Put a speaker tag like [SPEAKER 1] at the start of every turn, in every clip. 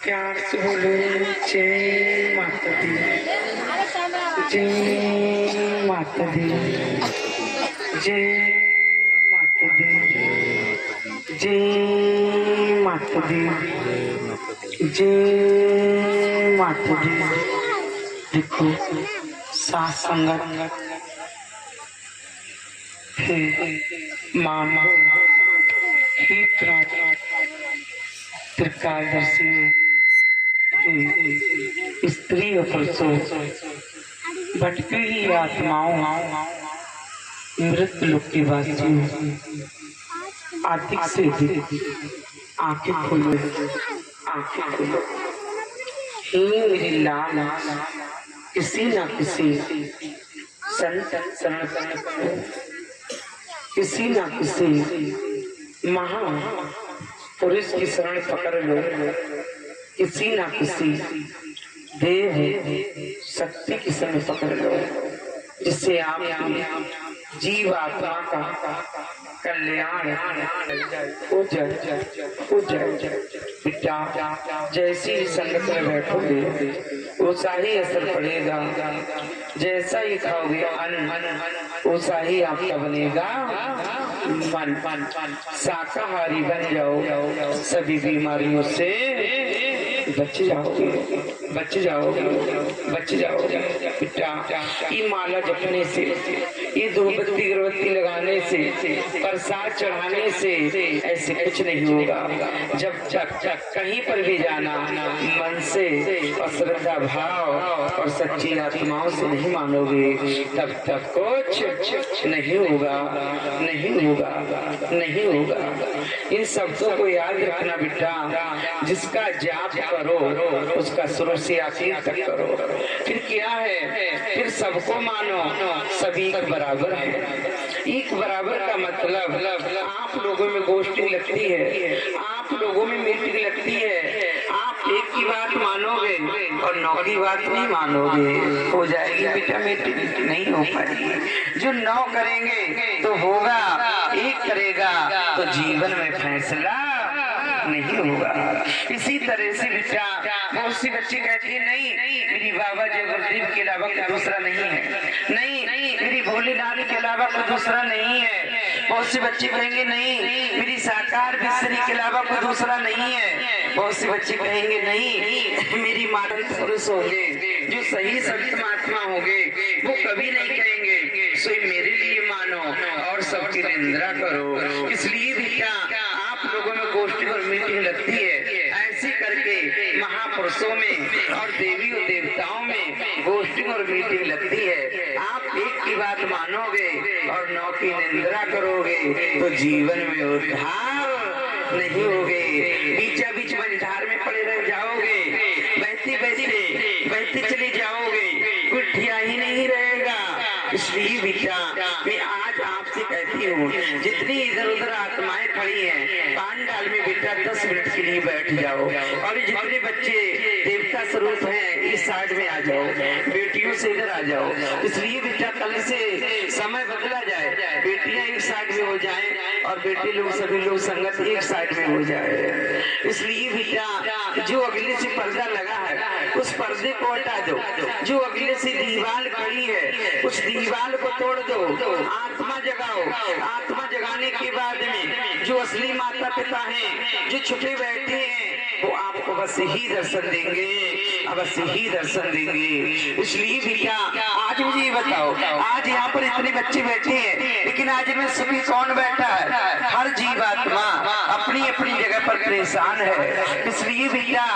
[SPEAKER 1] प्यार से बोलो जय माता दी, जय माता दी, जय माता दी, जय माता दी, जय माता दी। देखो साथ संगत है मामा ही त्रिकालदर्शी स्त्री और पुरुषों भटकी ही आत्माओं मृत्यु लोक की वासियों आर्थिक से आंखें खोलो, आंखें खोलो। हे मेरी लाल किसी न किसी संत शरण किसी न किसी महा पुरुष की शरण पकड़ लो, किसी न किसी देव शक्ति की शरण पकड़ लो, जिससे आप जीव आत्मा का कल्याण हो जाए, हो जाए। बेटा जैसी ही संगत में बैठोगे वैसा ही असर पड़ेगा, जैसा ही खाओगे अन्न वैसा ही आपका बनेगा मन। शाकाहारी बन जाओ, सभी बीमारियों से बच जाओगे, बच जाओगे, बच जाओगे। बेटा ये माला जपने से, ये धूपबत्ती अगरबत्ती लगाने से, प्रसाद चढ़ाने से ऐसे कुछ नहीं होगा। जब तक कहीं पर भी जाना मन से और श्रद्धा भाव और सच्ची आत्माओं से नहीं मानोगे तब तक कुछ नहीं होगा, नहीं होगा, नहीं होगा। इन शब्दों को याद रखना बेटा, जिसका जाप करो उसका शुरू से आखिर तक करो। फिर क्या है, फिर सबको मानो, सभी एक बराबर है। एक बराबर का मतलब आप लोगों में गोष्ठी लगती है, आप लोगों में मीटिंग लगती है, आप एक की बात मानोगे और नौ की बात नहीं मानोगे, हो जाएगी बेटा मीटिंग, नहीं हो पाएगी। जो 9 करेंगे तो होगा, एक करेगा तो जीवन में फैसला नहीं होगा। इसी तरह से बेटा बहुत सी बच्ची कहती है नहीं मेरी बाबा जय गुरुदेव के अलावा कोई दूसरा नहीं है, नहीं मेरी भोलेनाथ के अलावा कोई दूसरा नहीं है। बहुत सी बच्चे कहेंगे नहीं मेरी साकार बिस्तरी के अलावा कोई दूसरा नहीं है। बहुत से बच्चे कहेंगे नहीं मेरी माता पुरुष होंगे जो सही संत महात्मा होंगे, वो कभी नहीं कहेंगे सो मेरे लिए मानो और सबकी निंदा करो। इसलिए बेटा आप लोगों में गोष्ठी और मीटिंग लगती है, ऐसे करके महापुरुषों में और देवी और देवताओं में गोष्ठी और मीटिंग लगती है। आप एक की बात मानोगे और 9 की निंदा करोगे तो जीवन में उद्धार नहीं होगे, बीचा बीच मझधार में पड़े रह जाओगे, बहती बहती बहती चली जाओगे, कोई ठिया ही नहीं रहेगा। इसलिए बेटा मैं आज आपसे कहती हूँ जितनी इधर उधर आत्माएं खड़ी हैं पांडाल में बेटा 10 मिनट के लिए बैठ जाओ, और जितने बच्चे देवता स्वरूप हैं इस साइड में आ जाओ, बेटियों से इधर आ जाओ। इसलिए बेटा कल से समय बदला जाए, बेटियां एक साइड में हो जाएं और बेटे लोग सभी लोग संगत एक साइड में हो जाए। इसलिए बेटा जो अगले से पर्दा लगा है उस पर्दे को हटा दो, जो अगले से दीवार खड़ी है उस दीवार को तोड़ दो, आत्मा जगाओ। आत्मा जगाने के बाद में जो असली माता पिता हैं जो छुपे बैठे हैं वो आपको बस ही दर्शन देंगे, अवश्य ही दर्शन देंगे। इसलिए बेटा आज मुझे ये बताओ, आज यहाँ पर इतने बच्चे बैठे हैं लेकिन आज में सुखी कौन बैठा है? हर जीवात्मा अपनी अपनी जगह पर परेशान है। इसलिए बेटा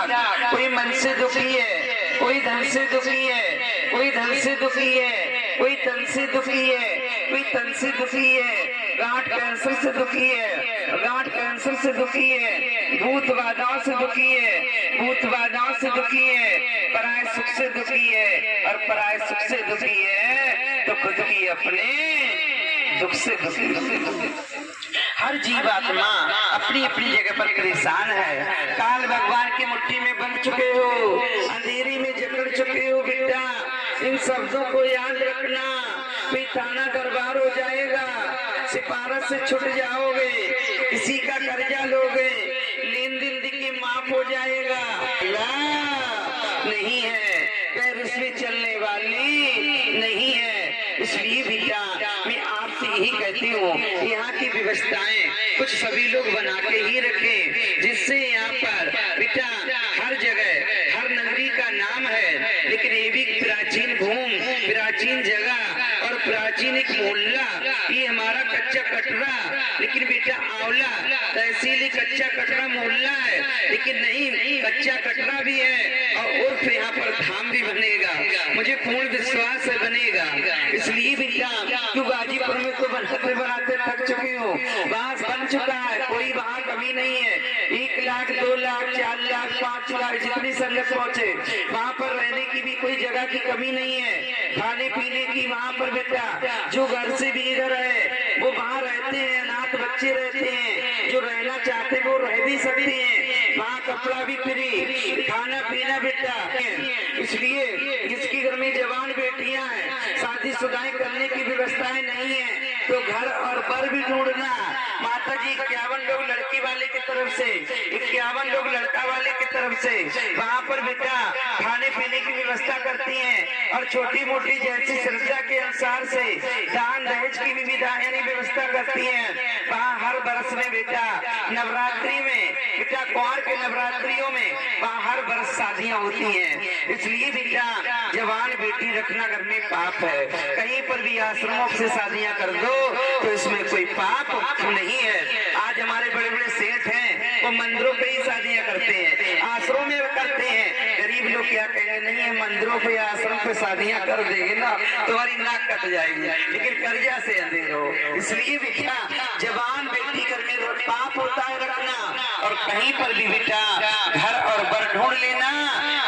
[SPEAKER 1] कोई मन से दुखी है, कोई धन से दुखी है, कोई धन से दुखी है, कोई तन से दुखी है, कोई तन से दुखी है, गांठ कैंसर से दुखी है, गांठ कैंसर से दुखी है, भूत बाधाओं से दुखी है, भूत बाधाओं से दुखी है, पराय सुख से दुखी है, और पराय सुख से दुखी है तो खुद की अपने दुख से दुखी। हर जीवात्मा अपनी अपनी जगह पर परेशान है। काल भगवान की मुट्ठी में बंध चुके हो, अंधेरी में जकड़ चुके हो बेटा। इन शब्दों को याद रखना, कोई थाना दरबार हो जाएगा, सिफारिश से छूट जाओगे, किसी का कर्जा लोगे, लेन देन की माफ हो जाएगा। नहीं है, पैर उसमें चलने वाली नहीं है। इसलिए बेटा मैं आपसे यही कहती हूँ, यहाँ की व्यवस्थाएं कुछ सभी लोग बना के ही रखें, जिससे यहाँ पर बेटा हर जगह हर नगरी का नाम है, लेकिन ये भी प्राचीन भूमि, प्राचीन जगह और प्राचीन एक मोहल्ला। ये हमारा कच्चा कटरा, लेकिन बेटा आंवला तहसील कच्चा कटरा मोहल्ला है, लेकिन नहीं कच्चा कटरा भी है और उर्फ यहाँ पर धाम भी बनेगा। मुझे पूर्ण विश्वास है बनेगा। इसलिए बेटा क्यों गाजीपुर में तो बनाते बनाते थक चुकी हूँ, वहाँ बन चुका है, कोई वहाँ कमी नहीं है। 1 लाख 2 लाख 4 लाख 5 लाख जितनी संगत पहुँचे, वहाँ पर रहने की भी कोई जगह की कमी नहीं है। खाने पीने की वहाँ पर बेटा जो घर से भी इधर है वो वहाँ रहते हैं, अनाथ बच्चे रहते हैं, जो रहना चाहते हैं वो रह भी सकते हैं। वहाँ कपड़ा भी फ्री, खाना पीना बेटा। इसलिए जिसके घर में जवान बेटियां हैं, शादीशुदाएं करने की व्यवस्थाएं नहीं है, तो घर और बर भी ढूंढना। माता जी 51 लोग लड़की वाले की तरफ से, 51 लोग लड़का वाले की तरफ से वहाँ पर बेटा खाने पीने की व्यवस्था करती हैं और छोटी मोटी जैसी श्रद्धा के अनुसार से दान दहेज की विविधा यानी व्यवस्था करती हैं। वहाँ हर बरस में बेटा नवरात्रि में बेटा कुंवर के नवरात्रियों में वहाँ हर बरस शादियाँ होती हैं। इसलिए बेटा जवान बेटी रखना घर में पाप है। कहीं पर भी आश्रमों से शादियाँ कर दो तो इसमें कोई पाप नहीं है। आज हमारे बड़े बड़े सेठ हैं, वो मंदिरों पे ही शादियाँ करते हैं, आश्रमों में करते हैं। गरीब लोग क्या कहेंगे, नहीं है मंदिरों पे आश्रम पे शादियाँ कर देंगे ना तुम्हारी नाक कट जाएगी, लेकिन कर्जा से अंधेर हो। इसलिए बेटा जवान बेटी घर में पाप होता है रखना, और कहीं पर भी बेटा घर और बर ढूंढ लेना।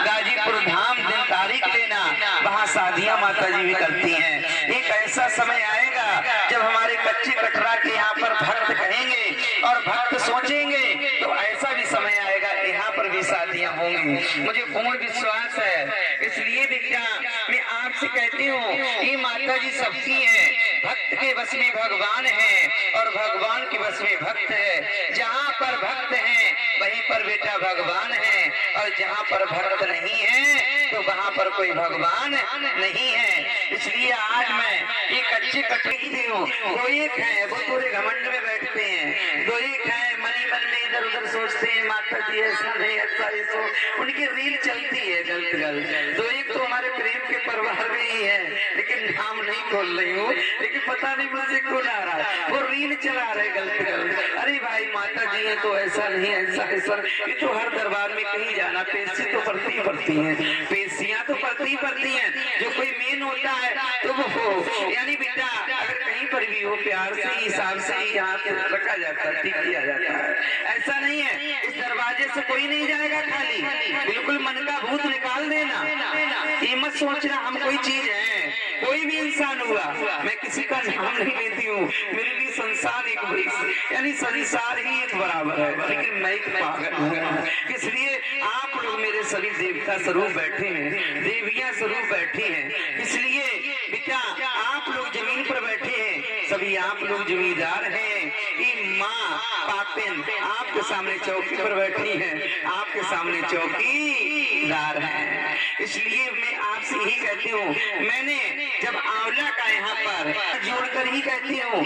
[SPEAKER 1] गाजीपुर धाम दिन तारीख लेना, वहाँ शादियाँ माता जी भी करती हैं। एक ऐसा समय आएगा जब हमारे कच्चे कटरा के यहाँ पर भक्त कहेंगे और भक्त सोचेंगे, तो ऐसा भी समय आएगा यहाँ पर भी शादियाँ होंगी। मुझे पूर्ण विश्वास है। इसलिए बेटा मैं आपसे कहती हूँ, ये माता जी सबकी है, भक्त के बस में भगवान है और भगवान के बस में भक्त है। जहाँ पर भक्त है वहीं पर बेटा भगवान है, और जहाँ पर भक्त नहीं है तो वहाँ पर कोई भगवान नहीं है। इसलिए आज मैं ये कच्चे कटती हूँ। दो एक है वो पूरे घमंड में बैठते हैं, दो एक है मनी मन में इधर उधर सोचते हैं माता जी ऐसा नहीं ऐसा ऐसा, उनकी रील चलती है गलत गलत। दो एक तो हमारे प्रेम के परिवार में ही है, लेकिन नाम नहीं खोल रही हूँ, लेकिन पता नहीं मुझे कौन आ रहा है, वो रील चला रहे गलत गलत। अरे भाई माता जी है तो ऐसा नहीं ऐसा ऐसा, ये तो हर दरबार में कहीं जाना पेशी तो पड़ती पड़ती है, पेशियां तो पड़ती हैं। जो कोई मेन होता है तो वो यानी बेटा अगर कहीं पर भी हो प्यार से हिसाब से यहाँ रखा जाता है, ठीक किया जाता है। ऐसा नहीं है इस दरवाजे से कोई नहीं जाएगा खाली, बिल्कुल मन का भूत निकाल देना। ये मत सोचना हम कोई चीज है, कोई भी इंसान हुआ, मैं किसी का नाम नहीं लेती हूँ, मेरे लिए संसार एक यानी संसार ही एक बराबर है, लेकिन मैं एक पागल हूँ। इसलिए आप लोग मेरे सभी देवता स्वरूप बैठे हैं, देवियां स्वरूप बैठी हैं। इसलिए बेटा आप लोग जमीन पर बैठे हैं, सभी आप लोग जमींदार हैं। ये माँ पापिन आपके सामने चौकी पर बैठी हैं, आपके सामने चौकीदार हैं। इसलिए मैं आपसे यही कहती हूँ, मैंने जब आंवला का यहाँ पर जोड़कर ही कहती हूँ,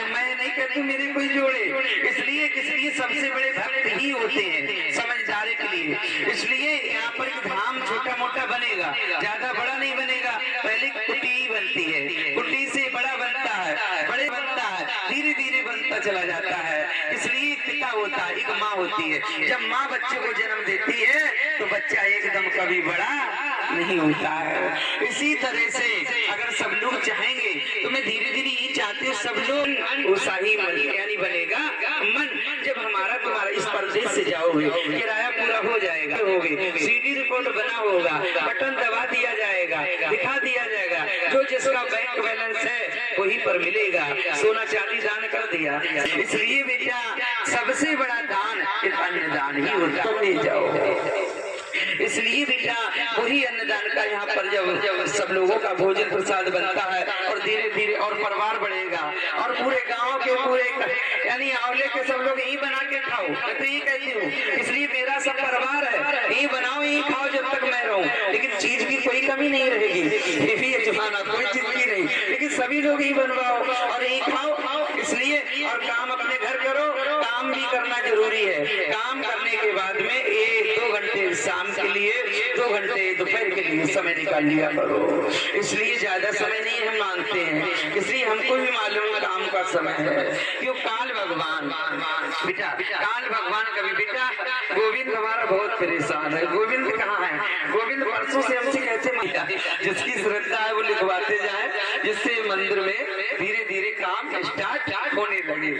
[SPEAKER 1] मैं नहीं कहती मेरे कोई जोड़े, इसलिए सबसे बड़े भक्त ही होते हैं समझदारी के लिए। इसलिए यहाँ पर एक धाम छोटा मोटा बनेगा, ज्यादा बड़ा नहीं बनेगा। पहले कुटी बनती है, कुटी से बड़ा बनता है, बड़े बनता है, धीरे धीरे बनता चला जाता है। इसलिए एक पिता होता है, एक माँ होती है। जब माँ बच्चे को जन्म देती है तो बच्चा एकदम कभी बड़ा नहीं होता है। इसी तरह से अगर सब लोग चाहेंगे तो मैं धीरे धीरे ये चाहती हूँ सब लोग उत्साही मन यानी बनेगा मन। जब हमारा तुम्हारा इस प्रदेश से जाओगे किराया पूरा हो जाएगा, सीडी रिपोर्ट बना होगा, बटन दबा दिया जाएगा, दिखा दिया जाएगा, जो जिसका बैंक बैलेंस है वही पर मिलेगा। सोना चांदी दान कर दिया। इसलिए बेटा सबसे बड़ा दान अन्नदान ही होता है। जाओ इसलिए बेटा वही अन्नदान का यहाँ पर जब सब लोगों का भोजन प्रसाद बनता है और धीरे धीरे और परिवार बढ़ेगा और पूरे गांव के पूरे यानी आंवले के सब लोग यही बना के खाओ, मैं तो यही कहती हूँ। इसलिए मेरा सब परिवार है, यही बनाओ यही खाओ जब तक मैं रहूं, लेकिन चीज की कोई कमी नहीं रहेगी। ये भी यजमाना कोई चीज की नहीं, लेकिन सभी लोग यही बनवाओ और यही खाओ। इसलिए और काम अपने घर करो, काम भी करना जरूरी है। काम करने के बाद में 1-2 घंटे शाम के लिए, 2 घंटे दोपहर के लिए समय निकाल लिया करो। इसलिए ज्यादा समय नहीं हम मानते हैं, इसलिए हमको भी मालूम काम का समय है। क्यों? काल भगवान बेटा, काल भगवान कभी बेटा गोविंद हमारा बहुत परेशान है। गोविंद कहाँ है? गोविंद परसों से हमसे कहते माता जिसकी श्रद्धा है वो लिखवाते जाए, जिससे मंदिर में धीरे धीरे काम स्टार्ट होने लगे।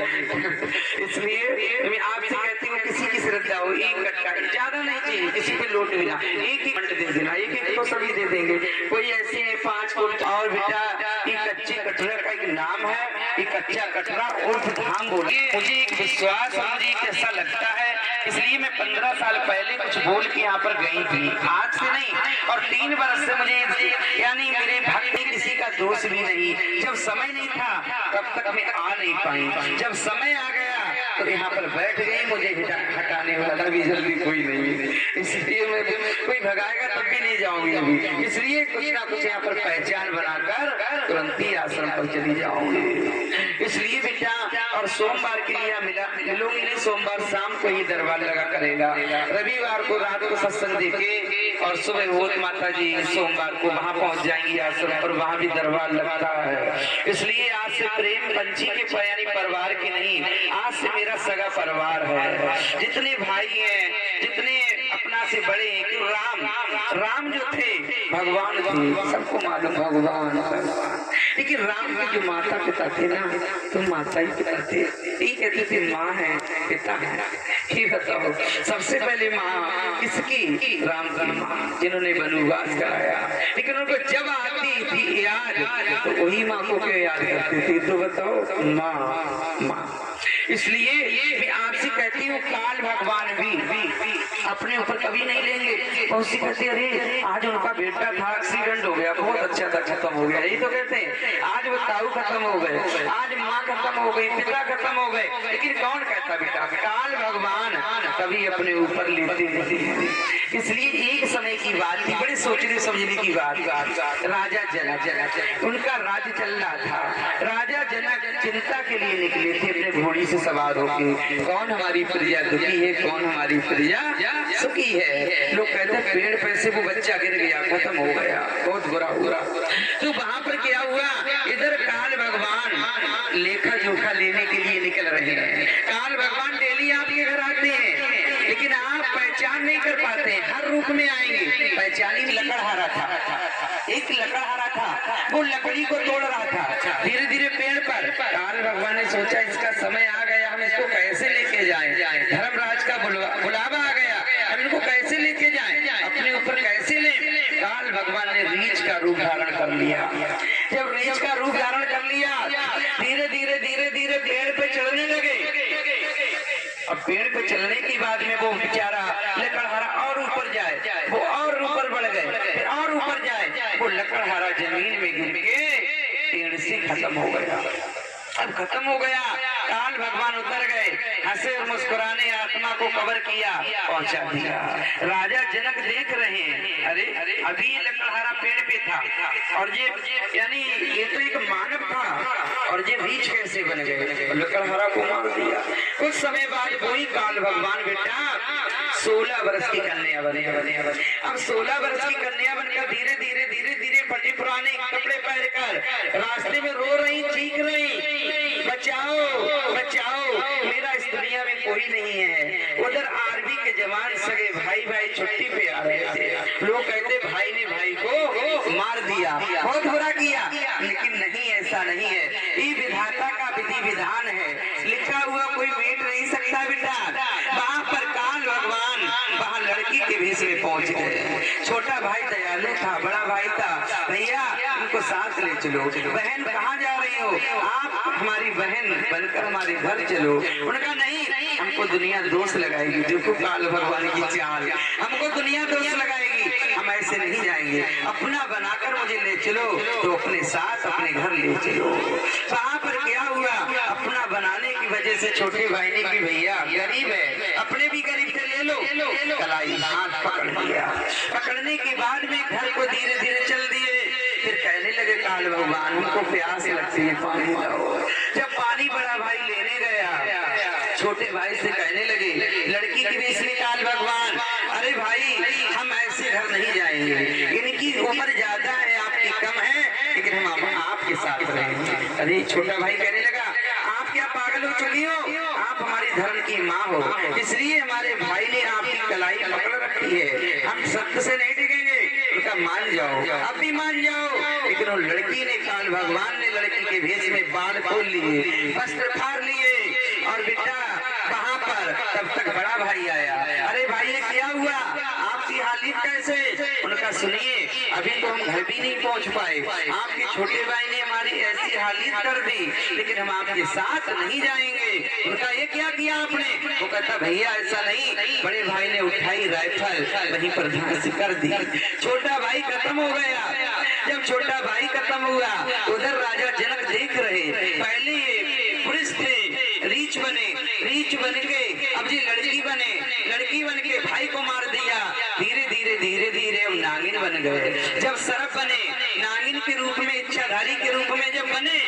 [SPEAKER 1] इसलिए मैं आपसे कहती हूँ किसी की श्रद्धा हो, एक कट्टा ज्यादा नहीं चाहिए, किसी पे लोट बिना एक ही मंट दे देना, एक तो सभी दे देंगे। कोई ऐसे है 5 कुंट। और बेटा ये कच्चे कटरा का एक नाम है, ये कच्चा कटरा उर्फ धाम बोलिए। मुझे एक विश्वास है, मुझे कैसा लगता है, इसलिए मैं 15 साल पहले कुछ बोल के यहाँ पर गई थी, आज से नहीं। और 3 वर्ष से मुझे यानी मेरे भक्त में किसी का दोष भी नहीं। जब समय नहीं था तब तक मैं आ नहीं पाई, जब समय आ गया तो यहाँ पर बैठ गई, मुझे हटाने वाला भी जल्दी कोई नहीं, इसलिए मैं कोई भगाएगा तब भी नहीं जाऊंगी अभी। इसलिए कुछ ना कुछ यहाँ पर पहचान बनाकर तुरंत ही आश्रम पर चली जाऊंगी। इसलिए बेटा और सोमवार के लिए मिलूंगी नहीं, सोमवार शाम को ही दरबार लगा करेगा, रविवार को रात को सत्संग देके और सुबह होत माता जी सोमवार को वहाँ पहुँच जाएंगी आश्रम पर, वहाँ भी दरबार लगता है। इसलिए आज से प्रेम पंछी के यानी परिवार के नहीं, आज से मेरा सगा परिवार है। जितने भाई हैं, जितने अपना से बड़े हैं, क्यों राम जो थे भगवान थे, सबको मालूम भगवान। लेकिन राम के जो माता पिता थे ना, तो माता ही पिता थे, यही कहते थे माँ है पिता है। ये बताओ सबसे पहले माँ किसकी? राम की माँ, जिन्होंने वनवास कराया। लेकिन उनको जब आती थी याद तो वही माँ को क्यों याद करते थे? तो बताओ माँ। इसलिए मैं आपसे कहती हूँ काल भगवान भी अपने ऊपर कभी नहीं लेंगे। बहुत सी कहते अरे आज उनका बेटा था, एक्सीडेंट हो गया, बहुत अच्छा था, खत्म हो गया। यही तो कहते हैं आज वो ताऊ खत्म हो गए, आज माँ खत्म हो गई, पिता खत्म हो गए। लेकिन कौन कहता बेटा? काल भगवान कभी अपने ऊपर लेते नहीं। इसलिए एक समय की बात थी, बड़े सोचने समझने की बात। राजा जनक उनका राज्य चल रहा था। राजा जनक चिंता के लिए निकले थे अपने घोड़ी से सवार होके, कौन हमारी प्रजा दुखी है, कौन हमारी प्रजा सुखी है। लोग कहते हैं पेड़ पे से वो बच्चा गिर गया, खत्म हो गया, बहुत बुरा हुआ। तो वहाँ पर क्या हुआ? इधर काल भगवान लेखा जोखा लेने के लिए निकल रहे हैं। काल भगवान डेली आपके घर आते हैं, लेकिन आप पहचान नहीं कर पाते, हर रूप में आएंगे। पहचानी लकड़हारा था, एक लकड़हारा था, वो लकड़ी को तोड़ रहा था धीरे धीरे पेड़ पर। काल भगवान ने सोचा इसका समय आ गया, हम इसको कैसे लेके जाएं? धर्मराज का बुलावा आ गया, हम इनको कैसे लेके जाएं? अपने ऊपर कैसे लें? काल भगवान ने रीछ का रूप धारण कर लिया। जब रीछ का रूप धारण कर लिया, धीरे धीरे धीरे धीरे पेड़ पे चढ़ने लगे। अब पेड़ पे चलने के बाद में वो बेचारा लकड़हारा और ऊपर जाए, वो और ऊपर बढ़ गए, फिर और ऊपर जाए, वो लकड़हारा जमीन में गिर के पेड़ से खत्म हो गया। अब खत्म हो गया, काल भगवान उतर गए, हंसे और मुस्कुराने आत्मा को कवर किया, पहुंचा दिया। राजा जनक देख रहे हैं, अरे अभी ये लकड़हारा पेड़ पे था और ये यानी ये तो एक मानव था और ये रीछ कैसे बन गए? लकड़हारा को मार दिया। कुछ समय बाद वही काल भगवान बेटा 16 वर्ष की कन्या बने। अब 16 वर्ष की कन्या बनकर धीरे धीरे धीरे धीरे फटे पुराने कपड़े पहनकर रास्ते में रो रही, चीख रही, बचाओ बचाओ, मेरा इस दुनिया में कोई नहीं है। उधर आर्मी के जवान सगे भाई छुट्टी पे आ रहे थे। लोग कहते भाई ने भाई को मार दिया, बहुत बुरा किया, लेकिन नहीं, ऐसा नहीं है। ये विधाता का विधि विधान है, लिखा हुआ कोई मेट नहीं सकता बेटा। वहाँ पर काल भगवान वहाँ लड़की के भेष में पहुँच गए। छोटा भाई दयालु था, बड़ा भाई था, भैया उनको साथ ले चलो। बहन कहाँ जा रही हो? आप हमारी बहन बनकर हमारे घर चलो। उनका नहीं, हमको दुनिया दोष लगाएगी। देखो काल भगवान की चाल, हमको दुनिया दोष लगाएगी, हम ऐसे नहीं जाएंगे। अपना बनाकर मुझे ले चलो, तो अपने साथ अपने घर ले चलो। वहाँ पर क्या हुआ? अपना बनाने की वजह से छोटे भाई ने कि भैया गरीब है, अपने भी गरीब थे, ले लो। कलाई हाथ पकड़ लिया। पकड़ने के बाद में घर को धीरे धीरे चल दिए। फिर कहने लगे काल भगवान हमको प्यास लगती है, पानी लाओ। जब पानी बड़ा भाई लेने गया, छोटे भाई से कहने लगे लड़की की बेच में काल भगवान, अरे भाई हम ऐसे घर नहीं जाएंगे, इनकी उम्र ज्यादा है, आपकी कम है, लेकिन हम आपके साथ रहेंगे। अरे छोटा भाई कहने लगा आप क्या पागल हो चुकी हो, आप हमारी धर्म की माँ हो, इसलिए हमारे भाई ने आपकी कलाई पकड़ रखी है, हम सत्य से नहीं टिकेंगे। उनका मान जाओ, अब भी मान जाओ। लेकिन वो लड़की ने, काल भगवान ने लड़की के भेष में बाल खोल लिए, वस्त्र फाड़ लिए और बेटा वहाँ पर तब तक बड़ा भाई आया। अरे भाई ये क्या हुआ, आपकी हालत कैसे? उनका सुनिए अभी तो हम घर भी नहीं पहुँच पाए, आपके छोटे भाई ने हमारी ऐसी हालत कर दी, लेकिन हम आपके साथ नहीं जाएंगे। उनका ये क्या किया आपने? वो कहता भैया ऐसा नहीं, बड़े भाई ने उठाई राइफल, वहीं पर धंस कर दी, छोटा भाई खत्म हो गया। जब छोटा भाई खत्म हुआ उधर राजा जनक देख रहे, पहले ये पुरुष थे, रीछ बने, रीछ बन के अब जी लड़की बने, लड़की बन के भाई को मार दिया। धीरे धीरे धीरे धीरे हम नागिन बन गए। जब सर्प बने, नागिन के रूप में, इच्छाधारी के रूप में जब बने,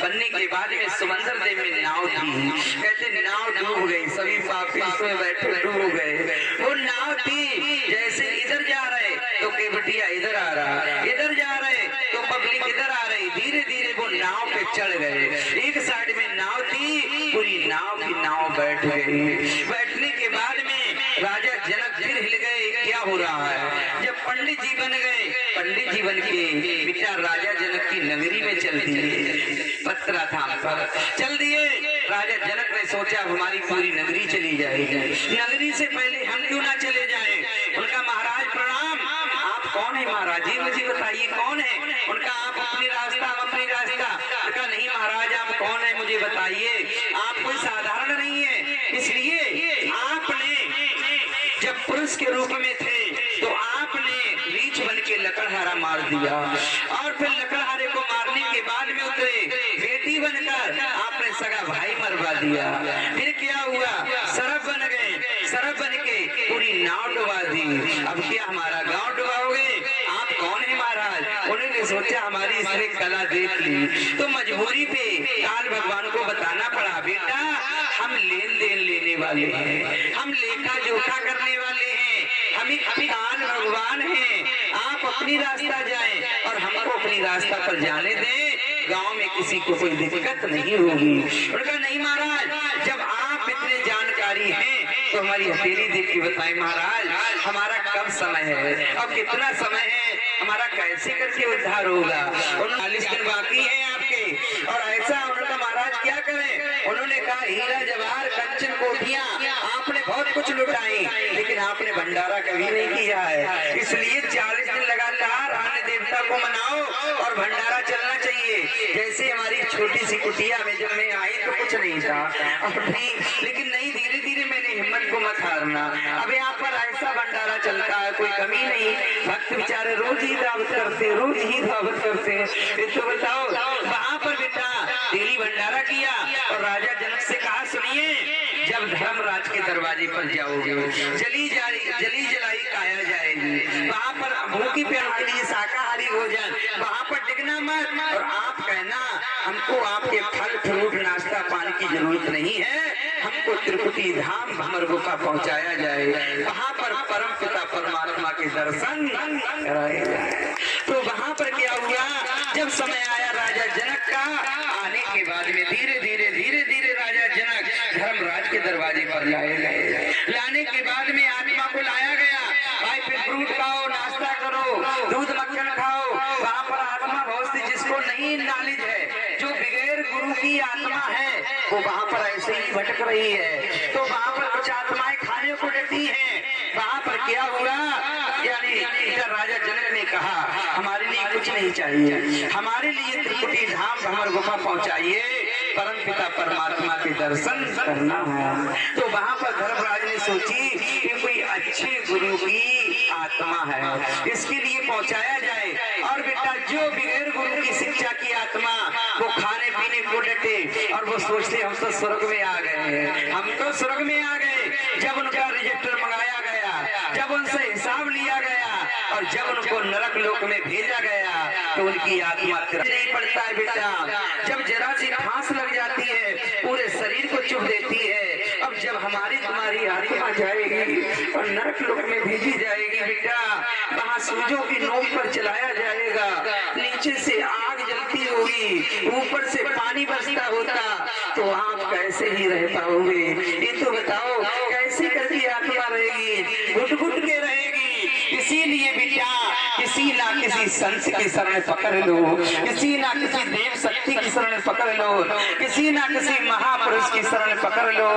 [SPEAKER 1] बनने के बाद में समंदर देव में नाव थी, कहते नाव डूब गई, सभी पापी उसमें बैठे डूब गए। वो नाव थी, जैसे इधर जा रहे तो केवटिया इधर आ रहा, इधर जा रहे तो पब्लिक इधर आ रही, धीरे धीरे वो नाव पे चढ़ गए। एक साइड में नाव थी, पूरी नाव की नाव बैठ गई। बैठने के बाद में राजा जनक फिर हिल गए, क्या हो रहा है? जब पंडित जी बन गए, पंडित जी बन के बेटा राजा जनक की नगरी में चल दिए, पत्रा थाम पर चल दिए। राजा जनक ने सोचा हमारी पूरी नगरी चली जाएगी, नगरी से पहले हम क्यों ना चले जाएं? उनका महाराज प्रणाम, आप कौन है महाराज जी, मुझे बताइए कौन है? उनका आप अपनी रास्ता, हम अपनी रास्ता। उनका नहीं महाराज आप कौन है मुझे बताइए, आप कोई साधारण नहीं है, इसलिए आपने जब पुरुष के रूप में थे तो आपने रीछ बन के लकड़हारा मार दिया, और फिर लकड़हारे को मारने के बाद में उतरे बेटी बनकर आपने सगा भाई मरवा दिया। फिर क्या हुआ, सरफ बन गए, सरफ बन के पूरी नाव डुबा दी। अब क्या हमारा गांव डुबाओगे? आप कौन है महाराज? उन्होंने सोचा हमारी इसने कला देख ली, तो मजबूरी पे काल भगवान को बताना पड़ा, बेटा हम लेन देन लेने वाले हैं, हम लेखा जोखा करने वाले हैं, हम काल भगवान हैं, आप अपनी रास्ता जाएं और हमको अपनी रास्ता पर जाने दें, गांव में किसी को कोई दिक्कत नहीं होगी। उनका नहीं महाराज, जब आप इतने जानकारी हैं तो हमारी हथेली देख के बताएं महाराज हमारा कब समय है और कितना समय है, हमारा कैसे करके उद्धार होगा? 39 दिन बाकी है आपके, और ऐसा उन्होंने महाराज क्या करें? उन्होंने कहा हीरा जवाहर कंचन कोठियां आपने बहुत कुछ लुटाई, लेकिन आपने भंडारा कभी नहीं किया है, इसलिए 40 दिन लगातार अन्य देवता को मनाओ और भंडारा चलना चाहिए। जैसे हमारी छोटी सी कुटिया में जब मैं आई तो कुछ नहीं था, लेकिन नहीं, धीरे धीरे मैंने हिम्मत को मत हारना। अब यहाँ पर ऐसा भंडारा चलता है, कोई कमी नहीं, भक्त बेचारे रोज ही दावत करते, रोज ही दावत करते। तो बताओ वहाँ पर बेटा डेली भंडारा किया और राजा जनक से कहा सुनिए, जब धर्मराज के दरवाजे पर जाओगे जली जलाई काया जाएगी, वहाँ पर भूखी प्यासे के लिए शाकाहारी भोजन, वहाँ पर टिकना मत, और आप कहना हमको आपके फल फ्रूट नाश्ता पानी की जरूरत नहीं है, हमको त्रिपुटी धाम भ्रमर गुफा पहुँचाया जाए, वहाँ पर परम पिता परमात्मा के दर्शन कराए जाए। तो वहाँ पर क्या हुआ, जब समय आया राजा जनक का, आने के बाद में धीरे धीरे राजा जनक धर्मराज के दरवाजे पर लाए गए। लाने के बाद में आत्मा को लाया गया, भाई फिर फ्रूट खाओ, नाश्ता करो, दूध मक्खन खाओ। वहाँ पर आत्मा बहुत सी जिसको नहीं नॉलेज है, जो बगैर गुरु की आत्मा है, वो वहाँ पर ऐसे ही भटक रही है। तो वहाँ पर कुछ आत्माएं खाने को डटी हैं। वहाँ पर क्या हुआ, यानी इधर राजा जनक ने कहा हमारे लिए कुछ नहीं चाहिए, हमारे लिए त्रिपुटी धाम भ्रमर गुफा पहुँचाइए। परम पिता परमात्मा के दर्शन करना है। तो वहां पर धर्मराज ने सोची कि कोई अच्छे गुरु की आत्मा है, इसके लिए पहुंचाया जाए। और बेटा जो बगैर गुरु की शिक्षा की आत्मा वो खाने पीने को डटे और वो सोचते हम तो स्वर्ग में आ गए, हम तो स्वर्ग में आ गए। जब उनका रजिस्टर मंगाया गया, जब उनसे हिसाब लिया गया और जब उनको नरक लोक में भेजा गया तो उनकी आत्मा नहीं पड़ता है बेटा। जब जरा सी फांस लग जाती है पूरे शरीर को चुभ देती है। अब जब हमारी तुम्हारी आत्मा जाएगी और नरक लोक में भेजी जाएगी बेटा, वहाँ सूजों की नोक पर चलाया जाएगा, नीचे से आग जलती होगी, ऊपर से पानी बरसता होता, तो आप कैसे ही रह पाओगे? ये तो बताओ कैसे करके आत्मा रहेगी? घुट घुट के रहेगी। इसीलिए बेटा किसी ना किसी संत की शरण पकड़ लो, किसी ना किसी देव शक्ति की शरण पकड़ लो, किसी ना किसी महापुरुष की शरण पकड़ लो,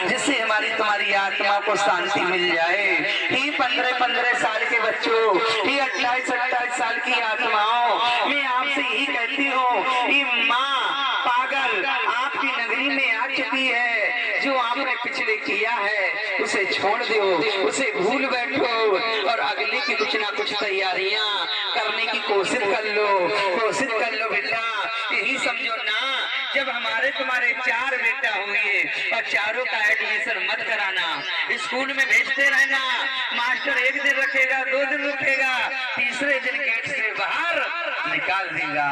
[SPEAKER 1] जिससे हमारी तुम्हारी आत्मा को शांति मिल जाए। ही 15-15 साल के बच्चों, ही 28-28 साल की आत्माओं, मैं आपसे यही कहती हूँ, ये माँ पागल आपकी नगरी में आ चुकी है। जो आपने पिछले किया है उसे छोड़ दो, उसे भूल बैठो और अगले की कुछ ना कुछ तैयारियां करने की कोशिश कर लो बेटा। यही समझो ना, जब हमारे तुम्हारे 4 बेटा होंगे और चारों का एडमिशन मत कराना, स्कूल में भेजते रहना, मास्टर 1 दिन रखेगा, 2 दिन रखेगा, तीसरे दिन गेट से बाहर निकाल देगा।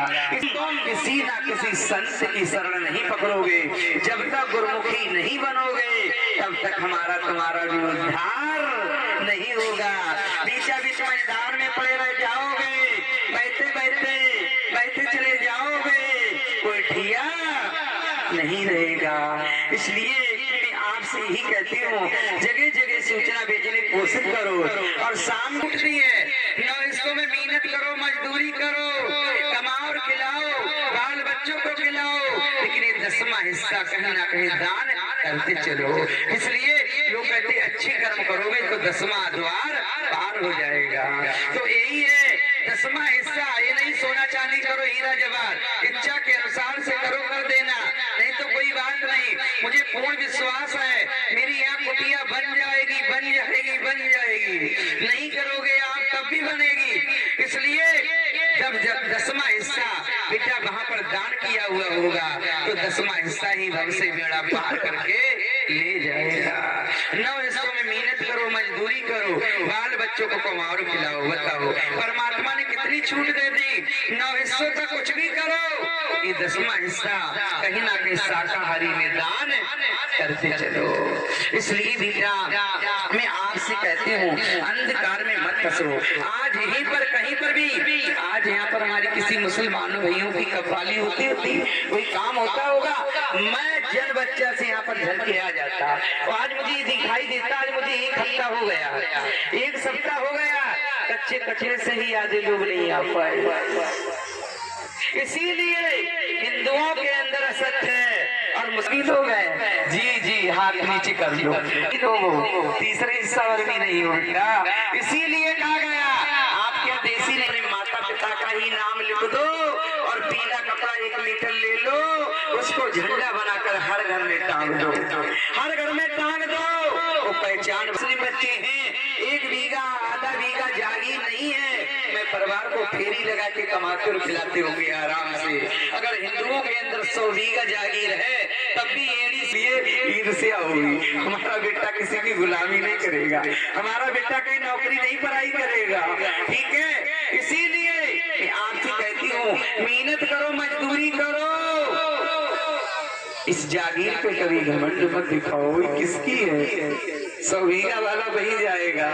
[SPEAKER 1] किसी ना किसी संत की शरण नहीं पकड़ोगे, जब तक गुरुमुखी नहीं बनोगे तब तक हमारा तुम्हारा भी उद्धार नहीं होगा। बीच मैदान में पड़े रह जाओगे, बैठे चले जाओगे, कोई ठिया नहीं रहेगा। इसलिए मैं आपसे ही कहती हूँ, जगह जगह सूचना भेजने की कोशिश करो और शाम उठती है इसको में मेहनत करो, मजदूरी करो, कमाओ और खिलाओ, बाल बच्चों को खिलाओ, लेकिन ये 10वां हिस्सा कहीं ना कहीं दान करते चलो। इसलिए लोग कहते अच्छे कर्म करोगे तो 10वां द्वार पार हो जाएगा। तो यही है 10वां हिस्सा। ये नहीं सोना चांदी करो, हीरा जवाहर, इच्छा के अनुसार से करो, कर देना, नहीं तो कोई बात नहीं। मुझे पूर्ण विश्वास है मेरी यहाँ कुटिया बन जाएगी। नहीं करोगे आप तब भी बनेगी। इसलिए जब 10वां हिस्सा बेटा वहाँ पर दान किया हुआ होगा तो 10वां हिस्सा ही भव से बेड़ा पार करके ले जाएगा। 9 हिस्सों में मेहनत करो, मजदूरी करो, बाल बच्चों को कमाओ और खिलाओ। बताओ परमात्मा ने कितनी छूट दे दी। 9 हिस्सों का कुछ भी करो, ये 10वां हिस्सा कहीं ना कहीं शाकाहारी में दान करते चलो। इसलिए बेटा मैं आपसे कहती हूँ, अंधकार में मत फंसो। आज यहीं पर कहीं पर भी, आज यहाँ पर हमारे किसी मुसलमान भाइयों की कव्वाली होती कोई काम होता होगा, मैं जन बच्चा से यहाँ पर झल के आ जाता। तो आज मुझे दिखाई देता, आज मुझे 1 हफ्ता हो गया, 1 सप्ताह हो गया, कच्चे कचरे से ही आधे लोग नहीं आ पाए। इसीलिए हिंदुओं के अंदर असत्य है और मुस्लिम लोग हैं। जी हाथ नीचे कर लो, तीसरे हिस्सा और भी नहीं होगा। इसीलिए कहा गया आप क्या देसी नहीं, माता पिता का ही नाम लिख दो और पीला कपड़ा 1 मीटर ले लो, उसको झंडा बनाकर हर घर में टांग दो, हर घर में टांग दो। वो पहचान मुस्लिम बच्चे हैं, 1 बीघा आधा बीघा जागीर नहीं है, मैं परिवार को फेरी लगा के कमाते और खिलाते होंगे आराम से। अगर हिंदुओं के अंदर 100 बीघा जागीर है तब भी एड़ी से ईर्ष्या होगी। हमारा बेटा किसी की गुलामी नहीं करेगा, हमारा बेटा कहीं नौकरी नहीं पढ़ाई करेगा, ठीक है। इसीलिए मैं आपसे कहती हूँ मेहनत करो, मजदूरी करो। इस जागीर पे कभी घमंड मत दिखाओ, किसकी है? 100 बीघा वाला बही जाएगा,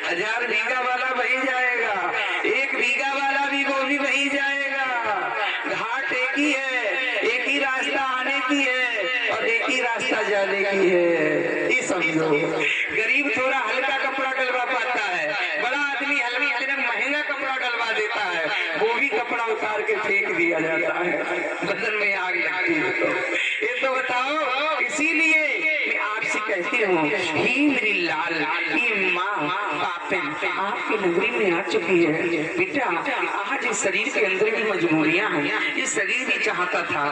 [SPEAKER 1] 1000 बीघा वाला बही जाएगा, 1 बीघा वाला भी वो भी बही जाएगा। घाट एक ही है, एक ही रास्ता आने की है और एक ही रास्ता जाने की है। ये समझो, गरीब थोड़ा हल्का कपड़ा डलवा पाता है, बड़ा आदमी हल्का महंगा कपड़ा डलवा देता है, वो भी कपड़ा उतार के फेंक दिया जाता है, बदन में आग लगती है। तो ये तो बताओ। इसीलिए मैं आपसे कहती हूँ, ही मेरी लाल, ये माँ आपकी नगरी में आ चुकी है। बेटा आज इस शरीर के अंदर भी मजबूरियां हैं, ये शरीर भी चाहता था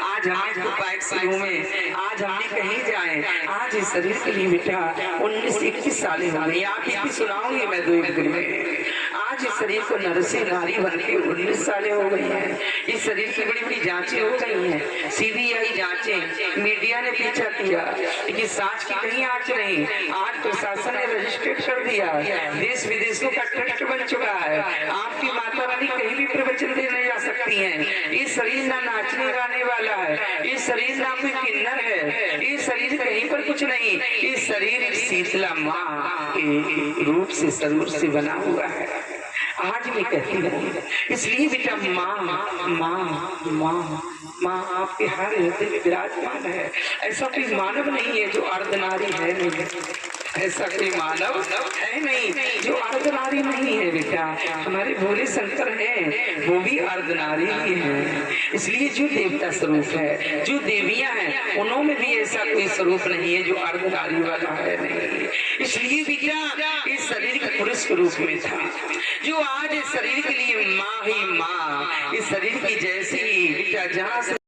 [SPEAKER 1] आज हमें तो बाइक से घूमे, आज हमने कहीं जाए, आज इस शरीर के लिए बेटा 19-21 साल हो गई। आप ही सुनाऊंगी मैं 2-1 दिन में। आज इस शरीर को नर से नारी बन के 19 साल हो गई है। इस शरीर की बड़ी बड़ी जांचें हो गई हैं, सीबीआई जांचें, मीडिया ने पीछा किया, लेकिन सांच की कहीं आंच नहीं। आज प्रशासन ने रजिस्ट्रेट कर दिया, देश विदेशों का ट्रस्ट बन चुका है। आपकी माता रानी कहीं भी प्रवचन देने जा सकती हैं। ये शरीर ना नाचने गाने वाला है, ये शरीर ना कोई किन्नर है, ये शरीर कहीं पर कुछ नहीं। ये शरीर शीतला माँ के रूप से स्वरूप से बना हुआ है। आज भी कहती हूँ, इसलिए बेटा माँ माँ माँ माँ आपके हर हृदय में विराजमान है। ऐसा कोई मानव नहीं है जो अर्धनारी है नहीं, ऐसा कोई मानव है नहीं जो अर्धनारी नहीं है। बेटा हमारे भोले शंकर हैं, वो भी अर्धनारी ही है। इसलिए जो देवता स्वरूप है, जो देवियां हैं, उन्हों में भी ऐसा कोई स्वरूप नहीं है जो अर्धनारी वाला है नहीं। इसलिए बेटा इस शरीर के पुरुष के रूप में था, जो आज इस शरीर के लिए माँ ही माँ, इस शरीर की जैसी बेटा जहाँ से